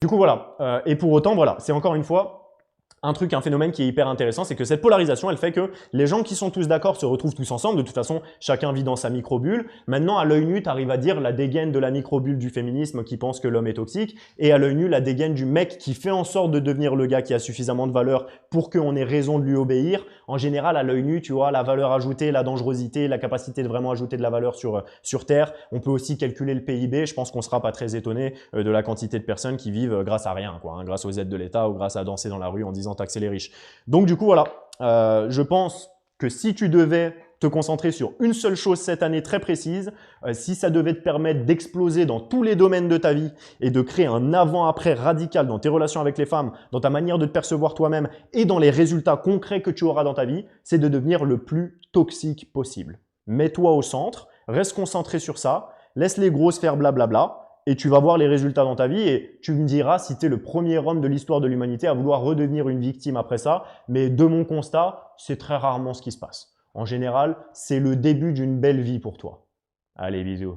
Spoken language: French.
Du coup, voilà. Et pour autant, voilà, c'est encore une fois un phénomène qui est hyper intéressant, c'est que cette polarisation, elle fait que les gens qui sont tous d'accord se retrouvent tous ensemble. De toute façon, chacun vit dans sa micro-bulle. Maintenant, à l'œil nu, tu arrives à dire la dégaine de la micro-bulle du féminisme qui pense que l'homme est toxique, et à l'œil nu, la dégaine du mec qui fait en sorte de devenir le gars qui a suffisamment de valeur pour qu'on ait raison de lui obéir. En général, à l'œil nu, tu vois, la valeur ajoutée, la dangerosité, la capacité de vraiment ajouter de la valeur sur Terre. On peut aussi calculer le PIB. Je pense qu'on ne sera pas très étonné de la quantité de personnes qui vivent grâce à rien, quoi, hein, grâce aux aides de l'État ou grâce à danser dans la rue en disant taxer les riches. Donc du coup, voilà, je pense que si tu devais te concentrer sur une seule chose cette année très précise, si ça devait te permettre d'exploser dans tous les domaines de ta vie et de créer un avant-après radical dans tes relations avec les femmes, dans ta manière de te percevoir toi-même et dans les résultats concrets que tu auras dans ta vie, c'est de devenir le plus toxique possible. Mets-toi au centre, reste concentré sur ça, laisse les grosses faire blablabla, et tu vas voir les résultats dans ta vie et tu me diras si tu es le premier homme de l'histoire de l'humanité à vouloir redevenir une victime après ça. Mais de mon constat, c'est très rarement ce qui se passe. En général, c'est le début d'une belle vie pour toi. Allez, bisous.